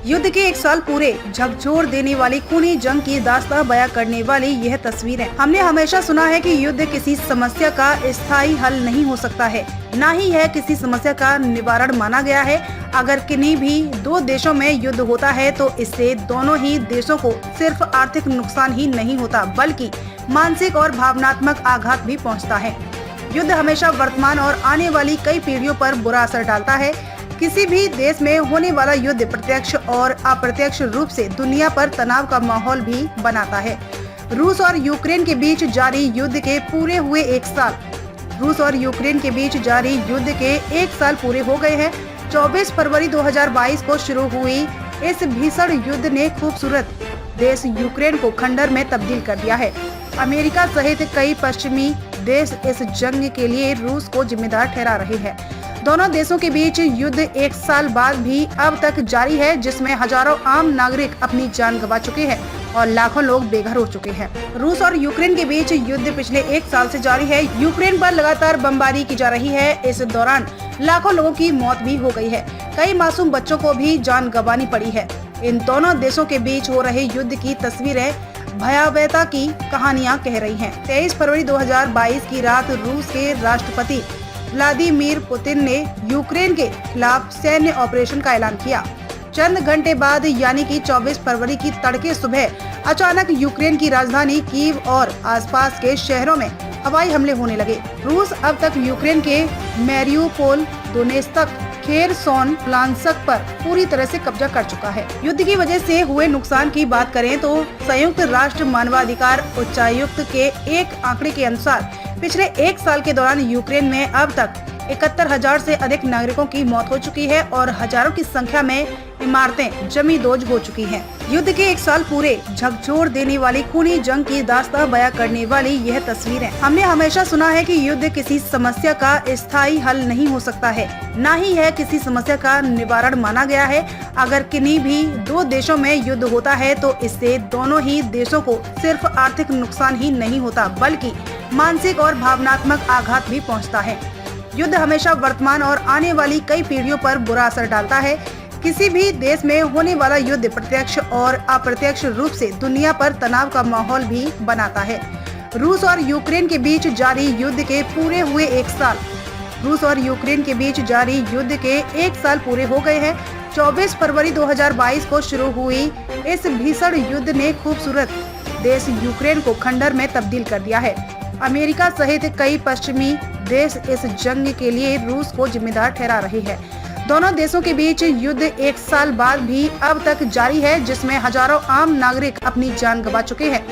युद्ध के 1 साल पूरे झकझोर देने वाली खूनी जंग की दास्तां बयां करने वाली यह तस्वीरें। हमने हमेशा सुना है कि युद्ध किसी समस्या का स्थायी हल नहीं हो सकता है, न ही यह किसी समस्या का निवारण माना गया है। अगर किन्हीं भी दो देशों में युद्ध होता है तो इससे दोनों ही देशों को सिर्फ आर्थिक नुकसान ही नहीं होता, बल्कि मानसिक और भावनात्मक आघात भी पहुँचता है। युद्ध हमेशा वर्तमान और आने वाली कई पीढ़ियों पर बुरा असर डालता है। किसी भी देश में होने वाला युद्ध प्रत्यक्ष और अप्रत्यक्ष रूप से दुनिया पर तनाव का माहौल भी बनाता है। रूस और यूक्रेन के बीच जारी युद्ध के पूरे हुए 1 साल। रूस और यूक्रेन के बीच जारी युद्ध के 1 साल पूरे हो गए हैं। 24 फरवरी 2022 को शुरू हुई इस भीषण युद्ध ने खूबसूरत देश यूक्रेन को खंडर में तब्दील कर दिया है। अमेरिका सहित कई पश्चिमी देश इस जंग के लिए रूस को जिम्मेदार ठहरा रहे हैं। दोनों देशों के बीच युद्ध 1 साल बाद भी अब तक जारी है, जिसमें हजारों आम नागरिक अपनी जान गंवा चुके हैं और लाखों लोग बेघर हो चुके हैं। रूस और यूक्रेन के बीच युद्ध पिछले 1 साल से जारी है। यूक्रेन पर लगातार बमबारी की जा रही है। इस दौरान लाखों लोगों की मौत भी हो गई है। कई मासूम बच्चों को भी जान गंवानी पड़ी है। इन दोनों देशों के बीच हो रहे युद्ध की तस्वीरें भयावहता की कहानियां कह रही हैं। 23 फरवरी 2022 की रात रूस के राष्ट्रपति व्लादिमीर पुतिन ने यूक्रेन के खिलाफ सैन्य ऑपरेशन का ऐलान किया। चंद घंटे बाद यानी कि 24 फरवरी की तड़के सुबह अचानक यूक्रेन की राजधानी कीव और आसपास के शहरों में हवाई हमले होने लगे। रूस अब तक यूक्रेन के मैरियोपोल, दोनेत्स्क, खेरसोन, लुहांस्क पर पूरी तरह से कब्जा कर चुका है। युद्ध की वजह से हुए नुकसान की बात करें तो संयुक्त राष्ट्र मानवाधिकार उच्चायुक्त के एक आंकड़े के अनुसार पिछले 1 साल के दौरान यूक्रेन में अब तक 71,000 से अधिक नागरिकों की मौत हो चुकी है और हजारों की संख्या में इमारतें जमींदोज हो चुकी हैं। युद्ध के 1 साल पूरे झकझोर देने वाली खूनी जंग की दास्तां बयां करने वाली यह तस्वीरें। हमने हमेशा सुना है कि युद्ध किसी समस्या का स्थायी हल नहीं हो सकता है, न ही यह किसी समस्या का निवारण माना गया है। अगर किन्हीं भी दो देशों में युद्ध होता है तो इससे दोनों ही देशों को सिर्फ आर्थिक नुकसान ही नहीं होता, बल्कि मानसिक और भावनात्मक आघात भी पहुँचता है। युद्ध हमेशा वर्तमान और आने वाली कई पीढ़ियों पर बुरा असर डालता है। किसी भी देश में होने वाला युद्ध प्रत्यक्ष और अप्रत्यक्ष रूप से दुनिया पर तनाव का माहौल भी बनाता है। रूस और यूक्रेन के बीच जारी युद्ध के पूरे हुए 1 साल। रूस और यूक्रेन के बीच जारी युद्ध के 1 साल पूरे हो गए हैं। 24 फरवरी 2022 को शुरू हुई इस भीषण युद्ध ने खूबसूरत देश यूक्रेन को खंडर में तब्दील कर दिया है। अमेरिका सहित कई पश्चिमी देश इस जंग के लिए रूस को जिम्मेदार ठहरा रहे हैं। दोनों देशों के बीच युद्ध 1 साल बाद भी अब तक जारी है, जिसमें हजारों आम नागरिक अपनी जान गंवा चुके हैं।